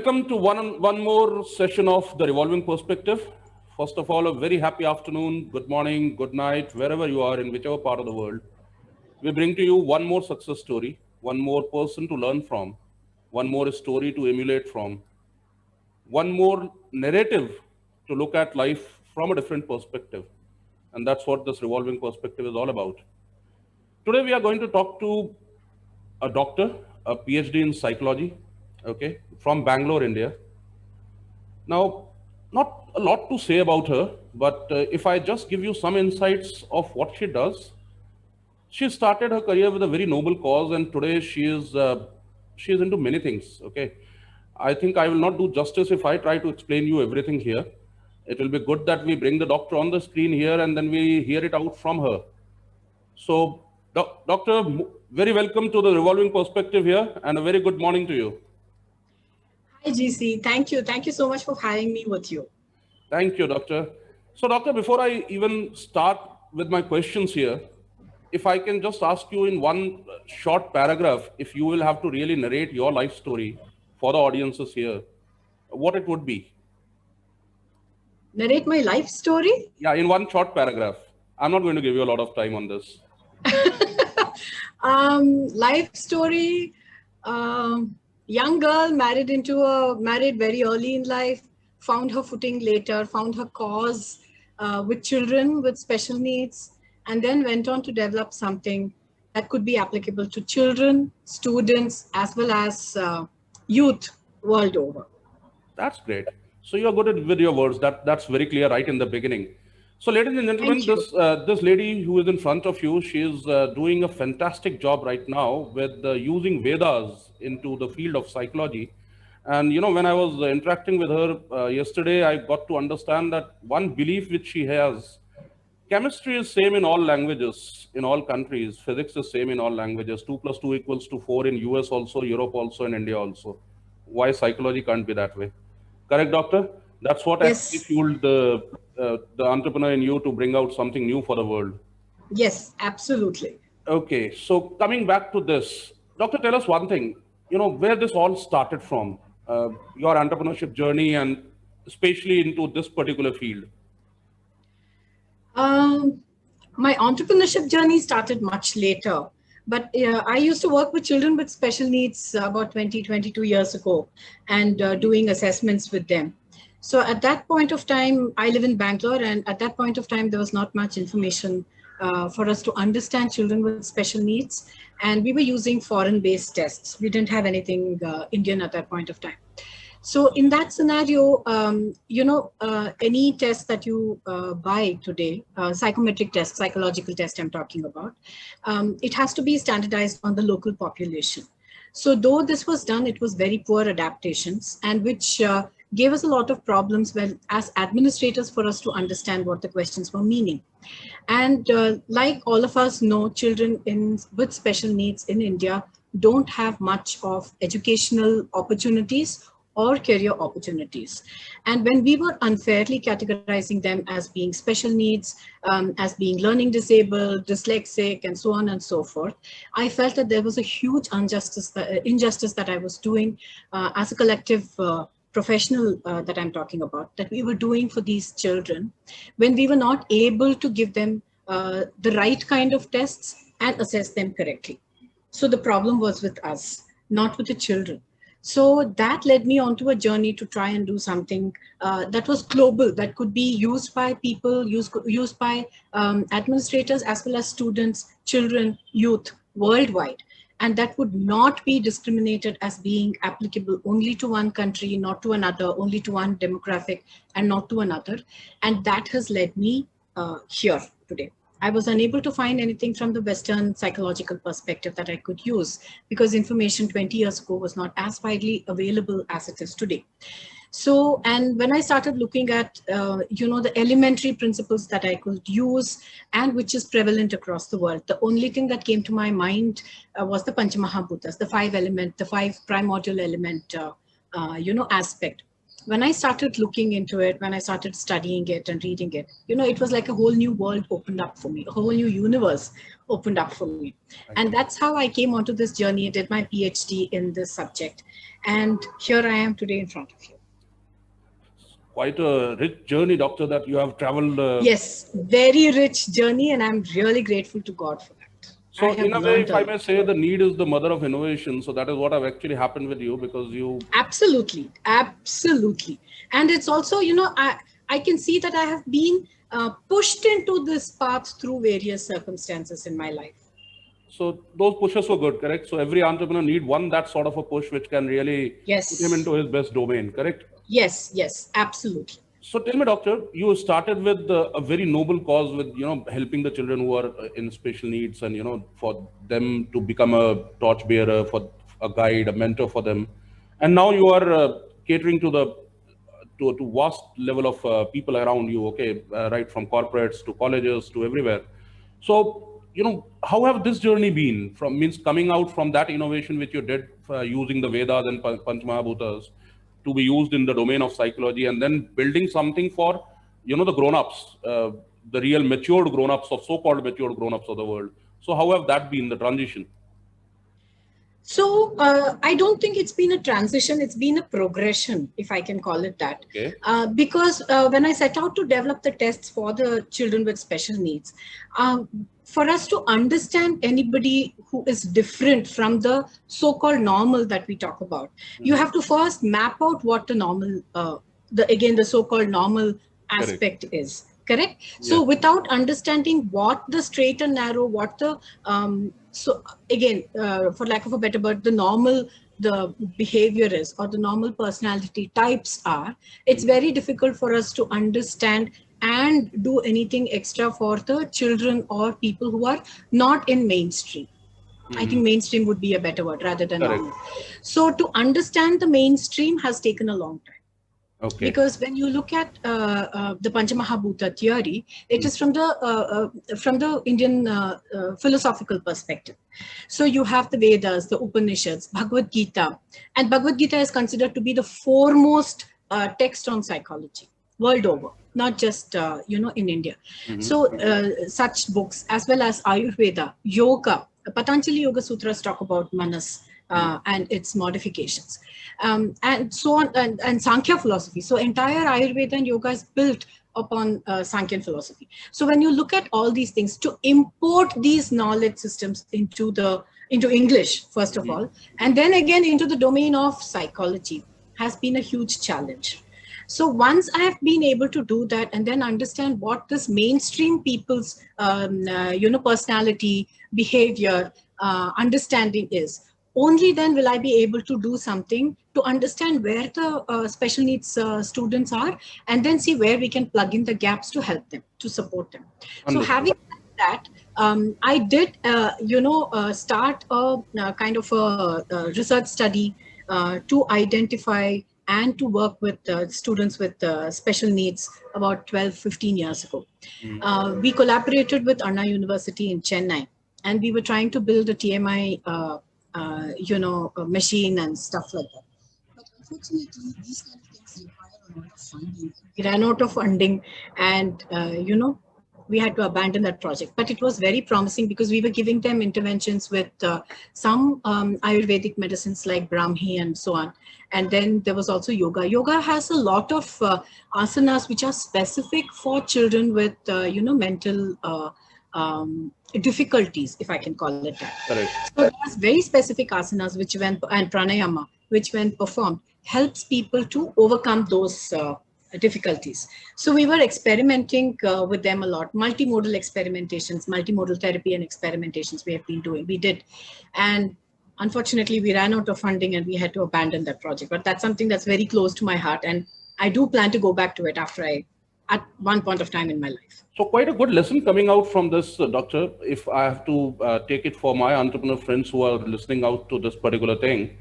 Welcome to one more session of the Revolving Perspective. First of all, a very happy afternoon, good morning, good night, wherever you are in whichever part of the world. We bring to you one more success story, one more person to learn from, one more story to emulate from, one more narrative to look at life from a different perspective. And that's what this Revolving Perspective is all about. Today we are going to talk to a doctor, a PhD in psychology, okay, from Bangalore, India. Now, not a lot to say about her, but if I just give you some insights of what she does, she started her career with a very noble cause, and today she is into many things. Okay, I think I will not do justice if I try to explain you everything here. It will be good that we bring the doctor on the screen here, and then we hear it out from her. So, Doctor, very welcome to the Revolving Perspective here, and a very good morning to you. Hi, GC. Thank you. Thank you so much for having me with you. Thank you, Doctor. So, Doctor, before I even start with my questions here, if I can just ask you in one short paragraph, if you will have to really narrate your life story for the audiences here, what it would be? Narrate my life story? Yeah, in one short paragraph. I'm not going to give you a lot of time on this. Life story. Young girl married very early in life, found her footing later, found her cause with children with special needs, and then went on to develop something that could be applicable to children, students, as well as youth world over. That's great. So you're good with your words. That's very clear right in the beginning. So, ladies and gentlemen, this lady who is in front of you, she is doing a fantastic job right now with using Vedas into the field of psychology. And you know, when I was interacting with her yesterday, I got to understand that one belief which she has: chemistry is same in all languages, in all countries. Physics is same in all languages. 2 + 2 = 4 in US also, Europe also, and India also. Why psychology can't be that way? Correct, doctor? That's what actually Yes. fueled the entrepreneur in you to bring out something new for the world. Yes, absolutely. Okay, so coming back to this, doctor, tell us one thing. You know where this all started from, your entrepreneurship journey, and especially into this particular field. My entrepreneurship journey started much later, but I used to work with children with special needs about 22 years ago and doing assessments with them. So at that point of time, I live in Bangalore, and at that point of time, there was not much information for us to understand children with special needs. And we were using foreign-based tests. We didn't have anything Indian at that point of time. So in that scenario, any test that you buy today, psychometric test, psychological test I'm talking about, it has to be standardized on the local population. So though this was done, it was very poor adaptations, and which gave us a lot of problems as administrators for us to understand what the questions were meaning. And like all of us know, children with special needs in India don't have much of educational opportunities or career opportunities. And when we were unfairly categorizing them as being special needs, as being learning disabled, dyslexic, and so on and so forth, I felt that there was a huge injustice that I was doing as a collective professional that I'm talking about, that we were doing for these children when we were not able to give them the right kind of tests and assess them correctly. So the problem was with us, not with the children. So that led me onto a journey to try and do something that was global, that could be used by people, used by administrators, as well as students, children, youth worldwide. And that would not be discriminated as being applicable only to one country, not to another, only to one demographic, and not to another. And that has led me here today. I was unable to find anything from the Western psychological perspective that I could use, because information 20 years ago was not as widely available as it is today. So, and when I started looking at, the elementary principles that I could use and which is prevalent across the world, the only thing that came to my mind was the Panchmahabhutas, the five primordial element, aspect. when I started looking into it, when I started studying it and reading it, it was like a whole new world opened up for me, a whole new universe opened up for me. And that's how I came onto this journey, did my PhD in this subject. And here I am today in front of you. Quite a rich journey, Doctor, that you have traveled. Yes, very rich journey, and I'm really grateful to God for that. So in a way, if I may say, the need is the mother of innovation. So that is what have actually happened with you, because you... Absolutely. And it's also, I can see that I have been pushed into this path through various circumstances in my life. So those pushes were good, correct? So every entrepreneur need that sort of a push, which can really put him into his best domain, correct? Yes, absolutely. So tell me, Doctor, you started with a very noble cause with, helping the children who are in special needs, and, for them to become a torchbearer, for a guide, a mentor for them. And now you are catering to the to vast level of people around you, okay, right from corporates to colleges to everywhere. So, how have this journey been from, means coming out from that innovation which you did using the Vedas and Panchmahabhutas to be used in the domain of psychology, and then building something for, the grown-ups, the real matured grown-ups of so-called matured grown-ups of the world. So how have that been, the transition? So I don't think it's been a transition, it's been a progression, if I can call it that. Okay. Because when I set out to develop the tests for the children with special needs, for us to understand anybody who is different from the so-called normal that we talk about, you have to first map out what the normal, the so-called normal aspect is. Correct? So without understanding what the straight and narrow, what the, so again, for lack of a better word, the behavior is, or the normal personality types are, it's very difficult for us to understand and do anything extra for the children or people who are not in mainstream. I think mainstream would be a better word rather than normal. So to understand the mainstream has taken a long time. Okay. Because when you look at the Panchmahabhuta theory, it is from the Indian philosophical perspective. So you have the Vedas, the Upanishads, Bhagavad Gita, and Bhagavad Gita is considered to be the foremost text on psychology world over, not just in India. So such books, as well as Ayurveda, yoga, Patanjali Yoga Sutras talk about manas and its modifications. And so on, and Sankhya philosophy. So entire Ayurveda and yoga is built upon Sankhya philosophy. So when you look at all these things, to import these knowledge systems into English, first of all, and then again into the domain of psychology has been a huge challenge. So once I have been able to do that and then understand what this mainstream people's, personality, behavior, understanding is, only then will I be able to do something to understand where the special needs students are, and then see where we can plug in the gaps to help them, to support them. Understood. So having that, I did, start a kind of a research study to identify and to work with students with special needs about 12-15 years ago. We collaborated with Anna University in Chennai, and we were trying to build a TMI a machine and stuff like that. But unfortunately, these kind of things require a lot of funding. We ran out of funding, and we had to abandon that project. But it was very promising because we were giving them interventions with some Ayurvedic medicines like Brahmi and so on. And then there was also yoga. Yoga has a lot of asanas which are specific for children with mental difficulties, if I can call it that. Correct. So there's very specific asanas and pranayama, which when performed, helps people to overcome those difficulties. So we were experimenting with them a lot, multimodal experimentations, multimodal therapy and experimentations we did. And unfortunately, we ran out of funding and we had to abandon that project. But that's something that's very close to my heart. And I do plan to go back to it at one point of time in my life. So quite a good lesson coming out from this, Doctor. If I have to take it for my entrepreneur friends who are listening out to this particular thing,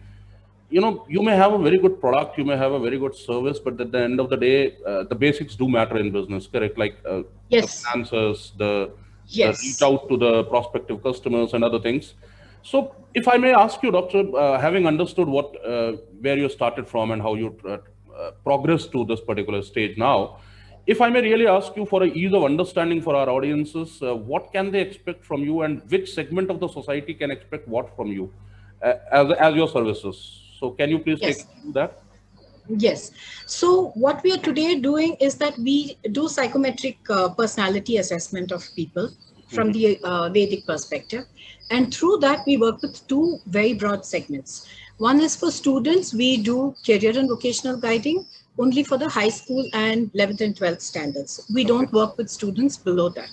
you may have a very good product, you may have a very good service, but at the end of the day, the basics do matter in business, correct? Like the finances, the reach out to the prospective customers and other things. So if I may ask you, Doctor, having understood where you started from and how you progressed to this particular stage now. If I may really ask you for a ease of understanding for our audiences, what can they expect from you, and which segment of the society can expect what from you as your services? So can you please take Yes. us through that? Yes. So what we are today doing is that we do psychometric personality assessment of people from Mhm. the Vedic perspective. And through that, we work with two very broad segments. One is for students, we do career and vocational guiding only for the high school and 11th and 12th standards. We Okay. don't work with students below that.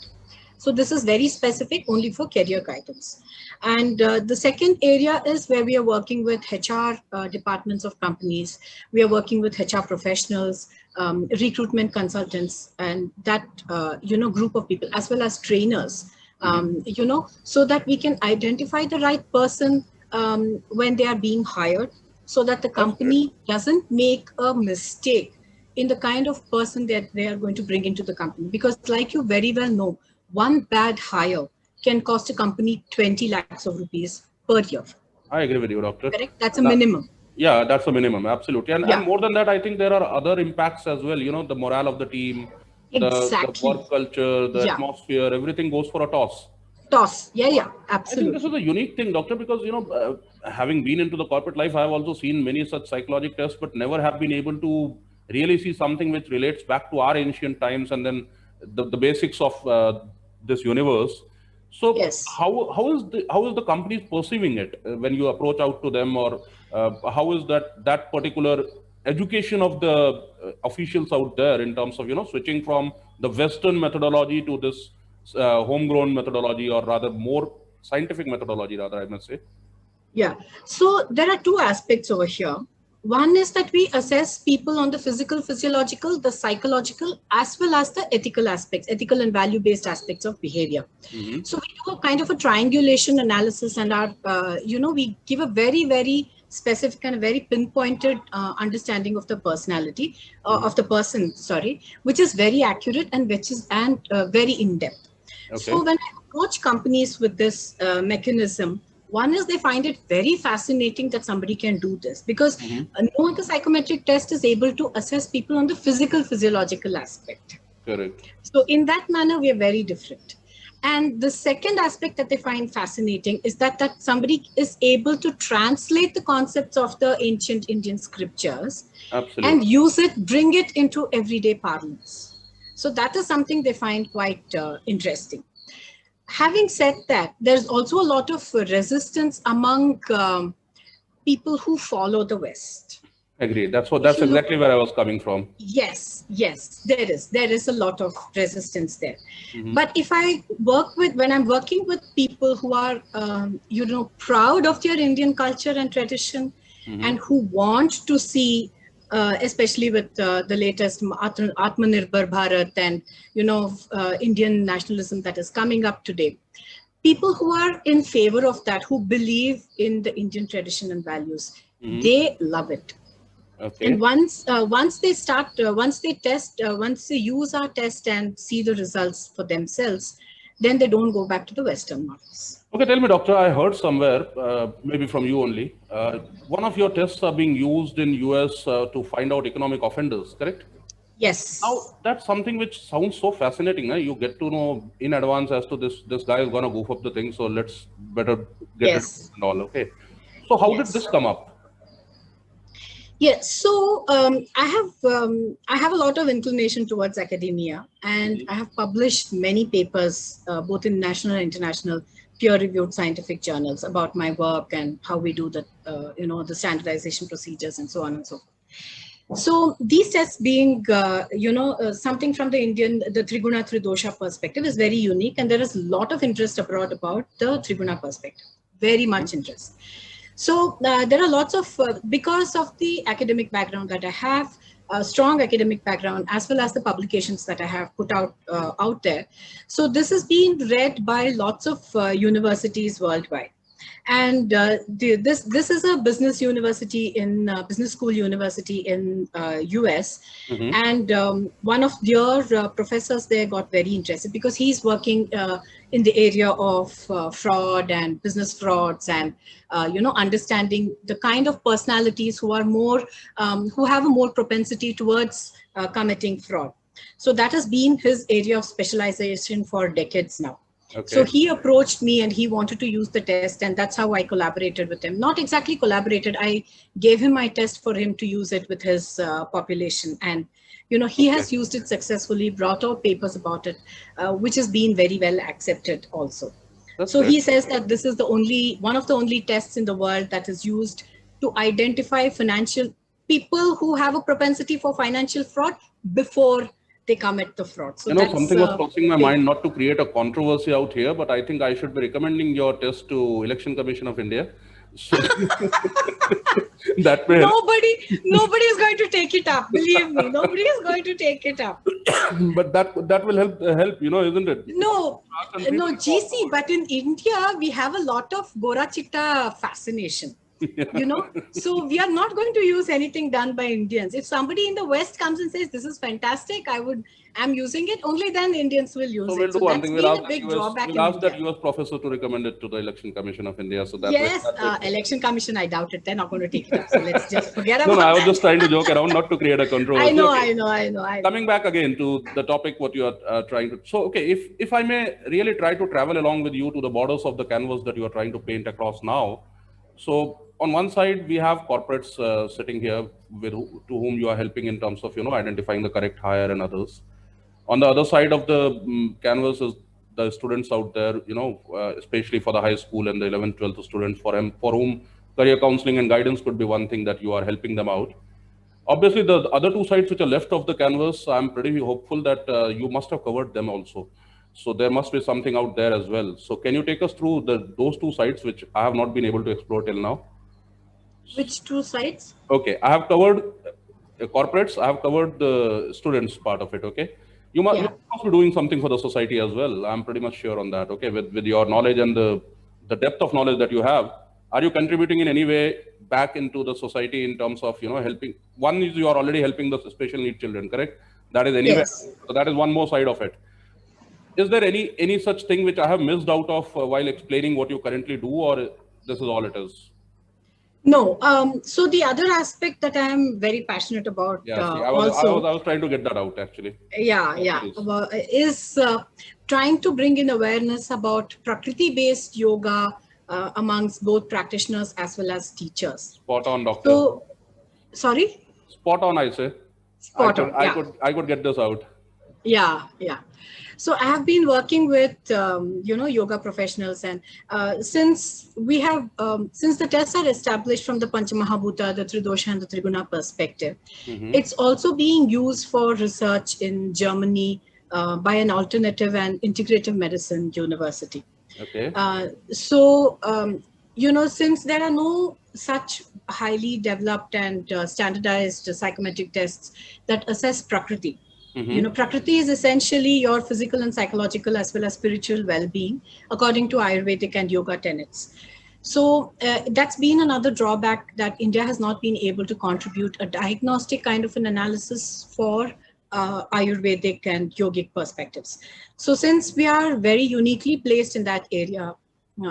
So this is very specific only for career guidance. And the second area is where we are working with HR departments of companies. We are working with HR professionals, recruitment consultants, and that group of people, as well as trainers. So that we can identify the right person when they are being hired, so that the That's great. company doesn't make a mistake in the kind of person that they are going to bring into the company. Because like you very well know, one bad hire can cost a company 20 lakhs of rupees per year. I agree with you, doctor. Correct? That's a And minimum. yeah, that's a minimum, absolutely. And Yeah, more than that, I think there are other impacts as well. You know, the morale of the team, the exactly. work culture, the Yeah. atmosphere, everything goes for a toss. Toss. Yeah, I think this is absolutely. a unique thing, doctor, because having been into the corporate life, I have also seen many such psychological tests, but never have been able to really see something which relates back to our ancient times and then the basics of this universe. So Yes. how is the companies perceiving it when you approach out to them, or how is that particular education of the officials out there in terms of switching from the Western methodology to this homegrown methodology, or rather more scientific methodology, rather I must say. Yeah. So there are two aspects over here. One is that we assess people on the physical, physiological, the psychological, as well as the ethical aspects, ethical and value-based aspects of behavior. Hmm. So we do a kind of a triangulation analysis, and we give a very, very specific and a very pinpointed understanding of the personality Hmm. of the person, sorry, which is very accurate and very in depth. Okay. So when I approach companies with this mechanism, one is they find it very fascinating that somebody can do this, because Hmm. no other psychometric test is able to assess people on the physical, physiological aspect. Correct. So in that manner, we are very different. And the second aspect that they find fascinating is that somebody is able to translate the concepts of the ancient Indian scriptures and Absolutely. use it, bring it into everyday parlance. So that is something they find quite interesting. Having said that, there's also a lot of resistance among people who follow the West. Agree. If That's you look, exactly where I was coming from. yes, there is a lot of resistance there. Hmm. But when I'm working with people who are, proud of their Indian culture and tradition, Hmm. and who want to see, especially with the latest Atmanirbhar Bharat and, Indian nationalism that is coming up today, people who are in favor of that, who believe in the Indian tradition and values, Hmm. they love it. And Okay. once they test, once they use our test and see the results for themselves, then they don't go back to the Western models. Okay, tell me, doctor, I heard somewhere, maybe from you only, one of your tests are being used in US to find out economic offenders, correct? Yes, Now, that's something which sounds so fascinating. You get to know in advance as to this guy is gonna goof up the thing, so let's better get rid of him yes, and all. Okay. So how did this yes. come up? Yes, so I have a lot of inclination towards academia, and Mhm. I have published many papers, both in national and international peer-reviewed scientific journals, about my work and how we do the standardization procedures and so on and so forth. So these tests being, something from the Triguna Tridosha perspective is very unique, and there is a lot of interest abroad about the Triguna perspective, very Mhm. much interest. So there are lots of, because of the academic background that I have, a strong academic background, as well as the publications that I have put out there. So this is being read by lots of universities worldwide. And this is a business university in business school university in US, Mhm. and one of their professors there got very interested, because he's working in the area of fraud and business frauds, and understanding the kind of personalities who are more who have a more propensity towards committing fraud. So that has been his area of specialization for decades now. Okay. So he approached me and he wanted to use the test, and that's how I collaborated with him. Not exactly collaborated. I gave him my test for him to use it with his population, and he has used it successfully, brought out papers about it, which has been very well accepted also. That's so great. He says that this is one of the only tests in the world that is used to identify people who have a propensity for financial fraud before they commit the fraud. So something was crossing my mind, not to create a controversy out here, but I think I should be recommending your test to Election Commission of India. So that way, nobody is going to take it up. Believe me, nobody is going to take it up. But that will help, isn't it? No, GC. But in India, we have a lot of Gora Chitta fascination. So we are not going to use anything done by Indians. If somebody in the West comes and says this is fantastic, I'm using it, only then Indians will use it. So that's been a big drawback. We'll ask that US professor to recommend it to the Election Commission of India. So Election Commission, I doubt it. They're not going to take it up. So let's just forget about it. No, I was just trying to joke around, not to create a controversy. I know. Coming back again to the topic, what you are trying to. So, okay, if I may really try to travel along with you to the borders of the canvas that you are trying to paint across now. So, on one side, we have corporates sitting here to whom you are helping in terms of, identifying the correct hire and others. On the other side of the canvas is the students out there, especially for the high school and the 11th, 12th students for whom career counseling and guidance could be one thing that you are helping them out. Obviously, the other two sides which are left of the canvas, I'm pretty hopeful that you must have covered them also. So there must be something out there as well. So can you take us through those two sides which I have not been able to explore till now? Which two sides? Okay, I have covered corporates. I have covered the students part of it. Okay, you must be doing something for the society as well. I'm pretty much sure on that. Okay, with your knowledge and the depth of knowledge that you have, are you contributing in any way back into the society in terms of helping? One is you are already helping the special needs children, correct? That is anyway. Yes. So that is one more side of it. Is there any such thing which I have missed out of while explaining what you currently do, or this is all it is? No. So the other aspect that I am very passionate about, I was trying to get that out actually. Is trying to bring in awareness about Prakriti-based yoga amongst both practitioners as well as teachers. Spot on, doctor. So, sorry. Spot on, I say. Spot on. I could get this out. Yeah. So I have been working with, yoga professionals, and since the tests are established from the Panchmahabhuta, the Tridosha and the Triguna perspective, it's also being used for research in Germany by an alternative and integrative medicine university. Okay. Since there are no such highly developed and standardized psychometric tests that assess Prakriti, Prakriti is essentially your physical and psychological as well as spiritual well-being, according to Ayurvedic and yoga tenets. So that's been another drawback, that India has not been able to contribute a diagnostic kind of an analysis for Ayurvedic and yogic perspectives. So since we are very uniquely placed in that area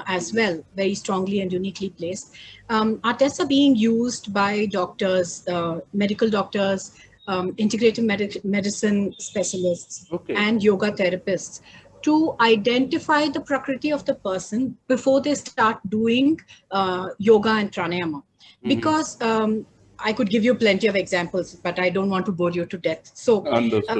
as well, very strongly and uniquely placed, our tests are being used by doctors, medical doctors, integrative medicine specialists, and yoga therapists to identify the Prakriti of the person before they start doing yoga and pranayama. Because I could give you plenty of examples, but I don't want to bore you to death. So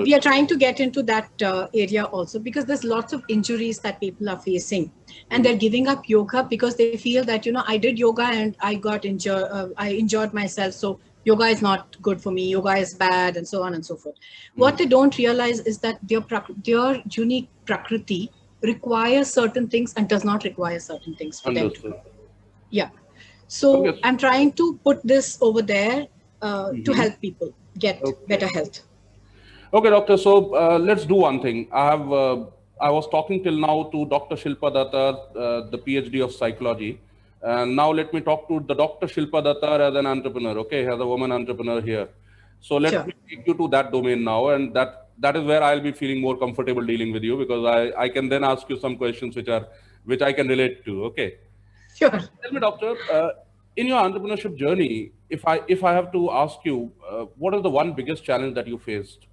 we are trying to get into that area also, because there's lots of injuries that people are facing, and they're giving up yoga because they feel that, I did yoga and I got injured, I injured myself. So yoga is not good for me, yoga is bad, and so on and so forth. What they don't realize is that their unique Prakriti requires certain things and does not require certain things for them to. Yeah. So I'm trying to put this over there to help people get better health. Okay, doctor. So let's do one thing. I was talking till now to Dr. Shilpa Datar, the PhD of psychology. And now let me talk to the Dr. Shilpa Datar as an entrepreneur, as a woman entrepreneur here. So let me take you to that domain now. And that that is where I'll be feeling more comfortable dealing with you, because I can then ask you some questions which I can relate to. Okay. Sure. Tell me, doctor, in your entrepreneurship journey, if I have to ask you, what is the one biggest challenge that you faced?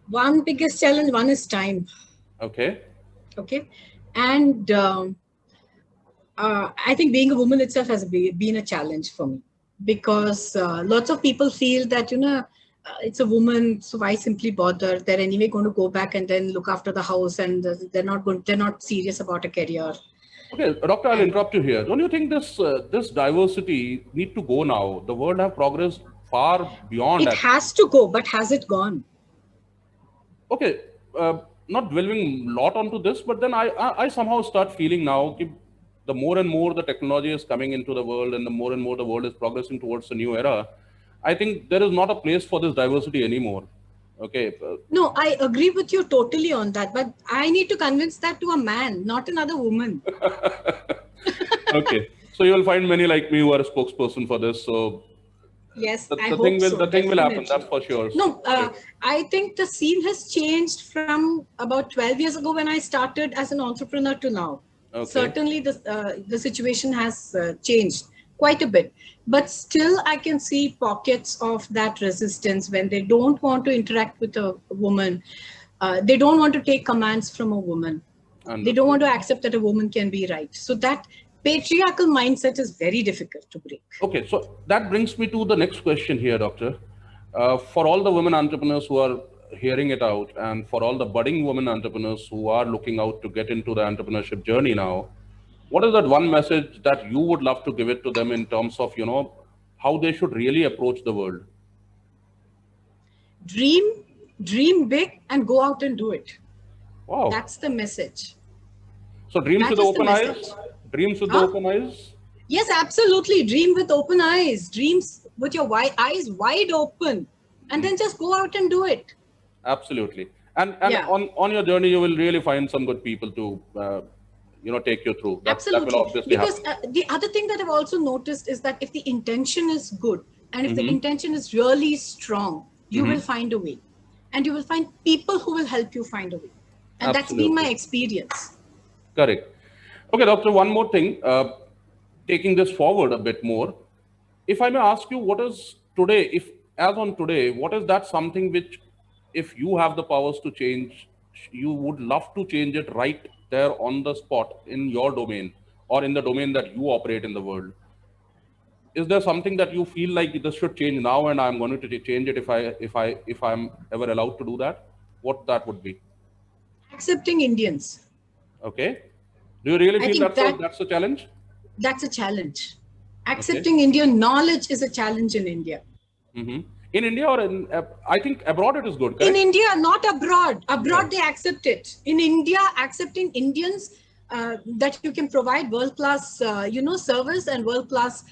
One biggest challenge, one is time. Okay. Okay. And I think being a woman itself has been a challenge for me, because lots of people feel that, it's a woman, so why simply bother? They're anyway going to go back and then look after the house, and they're not serious about a career. Okay, doctor, I'll interrupt you here. Don't you think this diversity need to go now? The world have progressed far beyond It that. has to go, but has it gone? Okay, not dwelling a lot onto this, but then I somehow start feeling now कि the more and more the technology is coming into the world, and the more and more the world is progressing towards a new era, I think there is not a place for this diversity anymore. Okay. No, I agree with you totally on that, but I need to convince that to a man, not another woman. Okay, so you will find many like me who are a spokesperson for this. So Yes, I the hope thing will so. the thing will happen. Definitely. That's for sure. No, I think the scene has changed from about 12 years ago when I started as an entrepreneur to now. Okay. Certainly, the situation has changed quite a bit, but still I can see pockets of that resistance when they don't want to interact with a woman. They don't want to take commands from a woman. Understood. They don't want to accept that a woman can be right. So that patriarchal mindset is very difficult to break. Okay, so that brings me to the next question here, doctor. For all the women entrepreneurs who are hearing it out, and for all the budding women entrepreneurs who are looking out to get into the entrepreneurship journey now, what is that one message that you would love to give it to them in terms of, how they should really approach the world? Dream big and go out and do it. Wow. That's the message. So dreams That with is the open message. eyes? Dreams with the Huh? open eyes? Yes, absolutely. Dream with open eyes. Dreams with your eyes wide open. And then just go out and do it. Absolutely. And Yeah. on your journey, you will really find some good people to, take you through. That will Absolutely. obviously Because happen. the other thing that I've also noticed is that if the intention is good, and if the Mhm. intention is really strong, you will find a way. And you will find people who will help you find a way. And that's been my Absolutely. experience. Correct. Okay, doctor, one more thing. Taking this forward a bit more, if I may ask you, what is today, as on today, what is that something which, if you have the powers to change, you would love to change it right there on the spot in your domain, or in the domain that you operate in the world? Is there something that you feel like this should change now, and I'm going to change it if I'm ever allowed to do that? What that would be? Accepting Indians. Okay. Do you really I feel think that's a challenge? that's a challenge. Okay. Accepting Indian knowledge is a challenge in India. Mm-hmm. In India or I think abroad it is good, In correct? India, not abroad. Abroad, Yeah. they accept it. In India, accepting Indians that you can provide world-class, service and world-class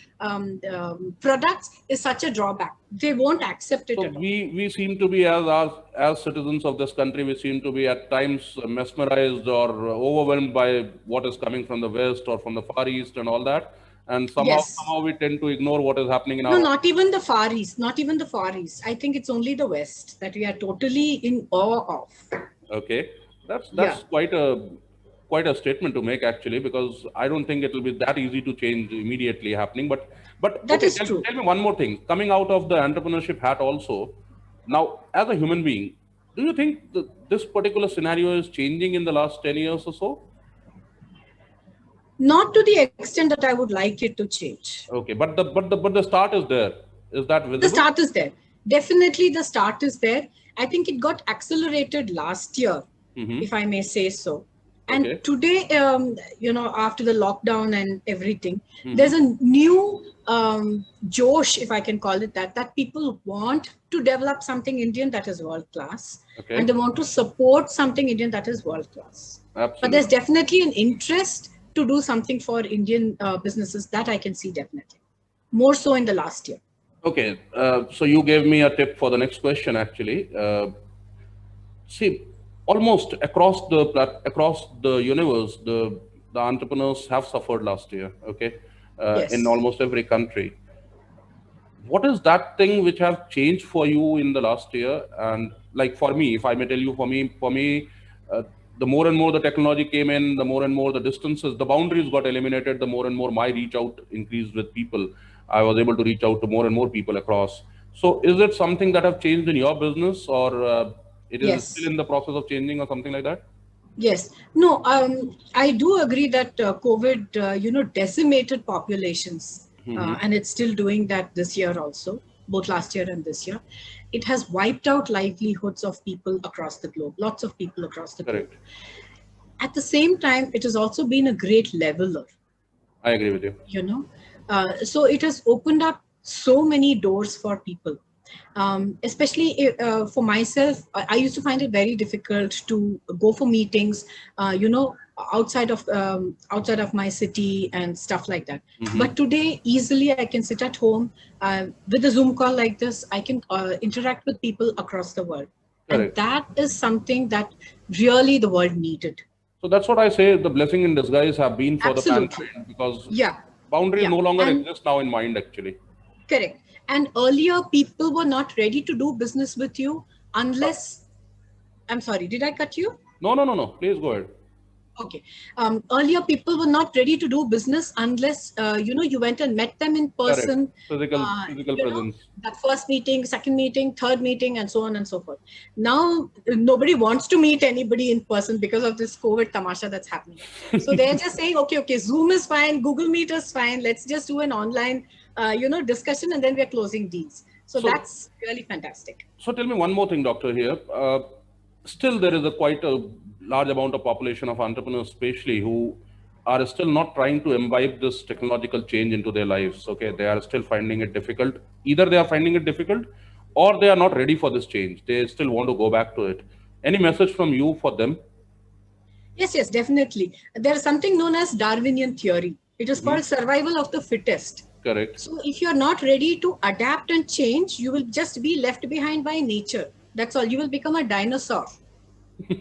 products is such a drawback. They won't accept it So at all. we seem to be as citizens of this country, we seem to be at times mesmerized or overwhelmed by what is coming from the West or from the Far East and all that, and Yes. somehow we tend to ignore what is happening in No, our. not even the Far East. Not even the Far East. I think it's only the West that we are totally in awe of. Okay, that's Yeah. quite a statement to make actually, because I don't think it will be that easy to change immediately happening. But That okay, is true. tell me one more thing. Coming out of the entrepreneurship hat also, now as a human being, do you think this particular scenario is changing in the last 10 years or so? Not to the extent that I would like it to change. Okay, but the start is there. Is that The visible? start is there. Definitely the start is there. I think it got accelerated last year, if I may say so. And Okay. today, after the lockdown and everything, there's a new Josh, if I can call it that people want to develop something Indian that is world class. Okay. And they want to support something Indian that is world class. But there's Absolutely. definitely an interest to do something for Indian businesses that I can see definitely. More so in the last year. Okay, so you gave me a tip for the next question actually. See, almost across the universe, the entrepreneurs have suffered last year. Okay, in Yes. almost every country. What is that thing which have changed for you in the last year? And like for me, if I may tell you, for me, uh, the more and more the technology came in, the more and more the distances, the boundaries got eliminated, the more and more my reach out increased with people. I was able to reach out to more and more people across. So is it something that have changed in your business, or it is still Yes. in the process of changing or something like that? Yes. No, I do agree that COVID, decimated populations, Hmm. and it's still doing that this year also, both last year and this year. It has wiped out livelihoods of people across the globe, lots of people across the globe. Correct. At the same time, it has also been a great leveler, I agree with you. you know. So it has opened up so many doors for people. Especially for myself, I used to find it very difficult to go for meetings, outside of my city and stuff like that. Hmm. But today, easily I can sit at home with a Zoom call like this. I can interact with people across the world, and Correct. that is something that really the world needed. So that's what I say. The blessing in disguise have been for the Absolutely, mankind, because yeah, boundaries yeah, no longer and exist now in mind. Actually, correct. And earlier, people were not ready to do business with you unless. I'm sorry, did I cut you? no, no, no, no. Please go ahead. Okay. Earlier, people were not ready to do business unless you went and met them in Correct. person. Physical presence. That first meeting, second meeting, third meeting, and so on and so forth. Now, nobody wants to meet anybody in person because of this COVID tamasha that's happening. So they're just saying, okay, Zoom is fine, Google Meet is fine. Let's just do an online, discussion, and then we're closing deals. So So, that's really fantastic. so tell me one more thing, doctor. Here, still there is a quite a large amount of population of entrepreneurs, especially who are still not trying to imbibe this technological change into their lives. Okay, they are still finding it difficult. Either they are finding it difficult, or they are not ready for this change. They still want to go back to it. Any message from you for them? Yes, yes, definitely. There is something known as Darwinian theory. It is Hmm. called survival of the fittest. Correct. So if you're not ready to adapt and change, you will just be left behind by nature. That's all. You will become a dinosaur. Do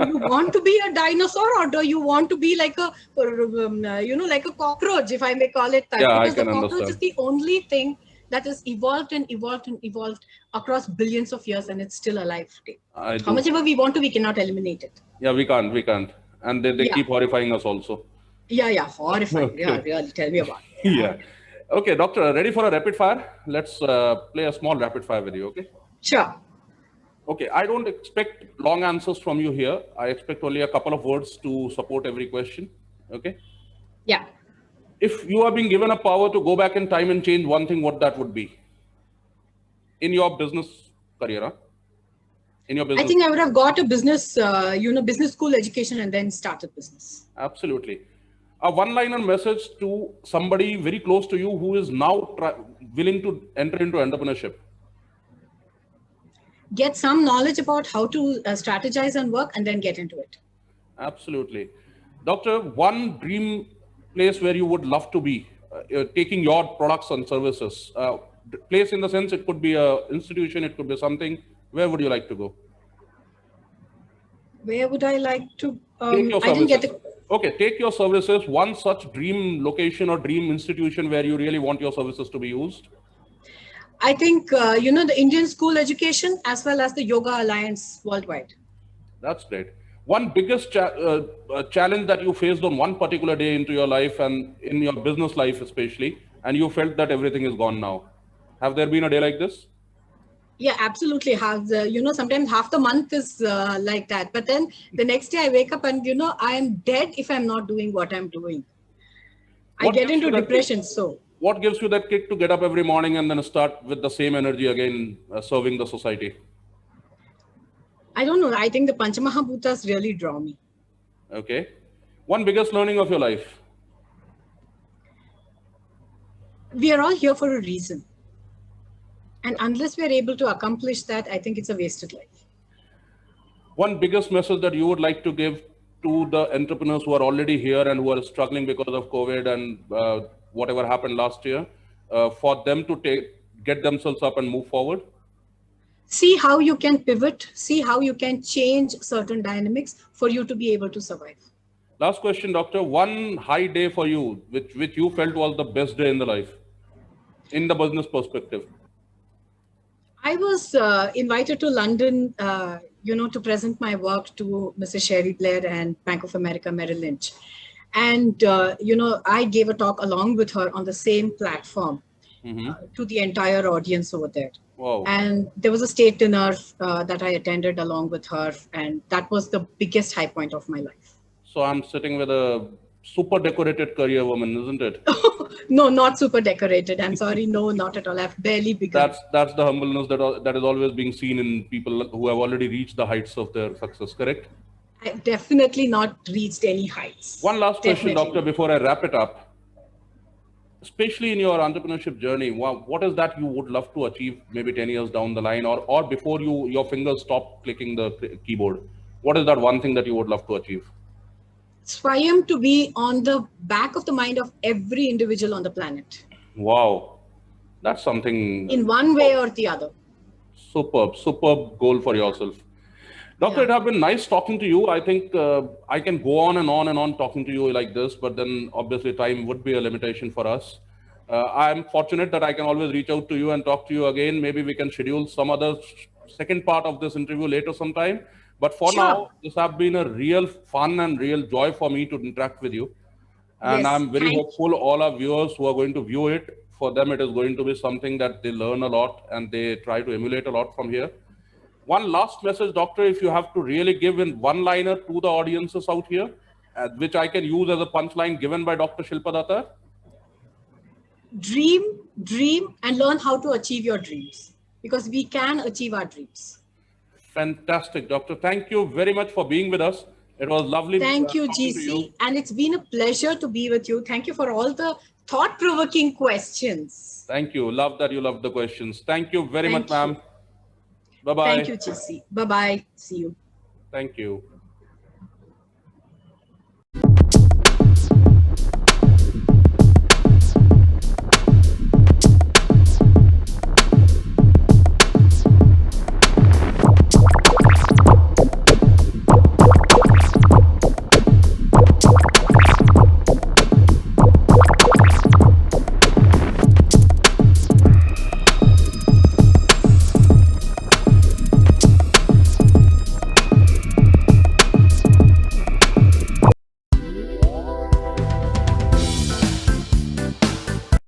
you want to be a dinosaur, or do you want to be like like a cockroach, if I may call it that? Yeah, I Because the can cockroach understand. is the only thing that has evolved and evolved and evolved across billions of years, and it's still alive today. I How do. much ever we want to, we cannot eliminate it. Yeah, we can't. And they Yeah, keep horrifying us also. yeah, horrifying. Yeah, Okay. really. Tell me about it. Yeah. Yeah. Okay, doctor, ready for a rapid fire? Let's play a small rapid fire with you, okay? Sure. Okay, I don't expect long answers from you here. I expect only a couple of words to support every question, okay? Yeah. If you are being given a power to go back in time and change one thing, what that would be in your business career, huh? In your I business. think I would have got a business, business school education and then started business. Absolutely. A one-liner message to somebody very close to you who is now willing to enter into entrepreneurship. Get some knowledge about how to strategize and work, and then get into it. Absolutely. Doctor, one dream place where you would love to be, taking your products and services. Place in the sense it could be a institution, it could be something. Where would you like to go? Where would I like to? Take your I didn't get services. the. Okay, take your services. One such dream location or dream institution where you really want your services to be used. I think the Indian school education as well as the Yoga Alliance worldwide. That's great. One biggest challenge that you faced on one particular day into your life and in your business life, especially, and you felt that everything is gone now. Have there been a day like this? Yeah, absolutely. Have the sometimes half the month is like that, but then the next day I wake up and I am dead if I'm not doing what I'm doing. I What get gives you into that kick? depression. So What gives you that kick to get up every morning and then start with the same energy again, serving the society? I don't know. I think the Panchmahabhutas really draw me. Okay. One biggest learning of your life. We are all here for a reason. And unless we are able to accomplish that, I think it's a wasted life. One biggest message that you would like to give to the entrepreneurs who are already here and who are struggling because of COVID and whatever happened last year, for them to get themselves up and move forward? See how you can pivot, see how you can change certain dynamics for you to be able to survive. Last question, doctor. One high day for you, which you felt was the best day in the life. in the business perspective? I was invited to London, to present my work to Mrs. Sherry Blair and Bank of America Merrill Lynch. And, I gave a talk along with her on the same platform to the entire audience over there. Wow. And there was a state dinner that I attended along with her. And that was the biggest high point of my life. So I'm sitting with a super decorated career woman, isn't it? No, not super decorated. I'm sorry. No, not at all. I've barely begun. That's the humbleness that is always being seen in people who have already reached the heights of their success, correct? I've definitely not reached any heights. One last question, Doctor, before I wrap it up. Especially in your entrepreneurship journey, what is that you would love to achieve maybe 10 years down the line, or before your fingers stop clicking the keyboard? What is that one thing that you would love to achieve? Swayam to be on the back of the mind of every individual on the planet. Wow. That's something. In one way or the other. Superb goal for yourself. Doctor, It has been nice talking to you. I think I can go on and on talking to you like this, but then obviously time would be a limitation for us. I'm fortunate that I can always reach out to you and talk to you again. Maybe we can schedule some other second part of this interview later sometime. But for now, this has been a real fun and real joy for me to interact with you. And yes, I'm very hopeful all our viewers who are going to view it, for them it is going to be something that they learn a lot and they try to emulate a lot from here. One last message, Doctor, if you have to really give in one-liner to the audiences out here, which I can use as a punchline given by Dr. Shilpa Datar. Dream, and learn how to achieve your dreams, because we can achieve our dreams. Fantastic, Doctor. Thank you very much for being with us. It was lovely. Thank you, GC. And it's been a pleasure to be with you. Thank you for all the thought-provoking questions. Thank you. Love that you love the questions. Thank you very much, ma'am. Bye-bye. Thank you, GC. Bye-bye. See you. Thank you.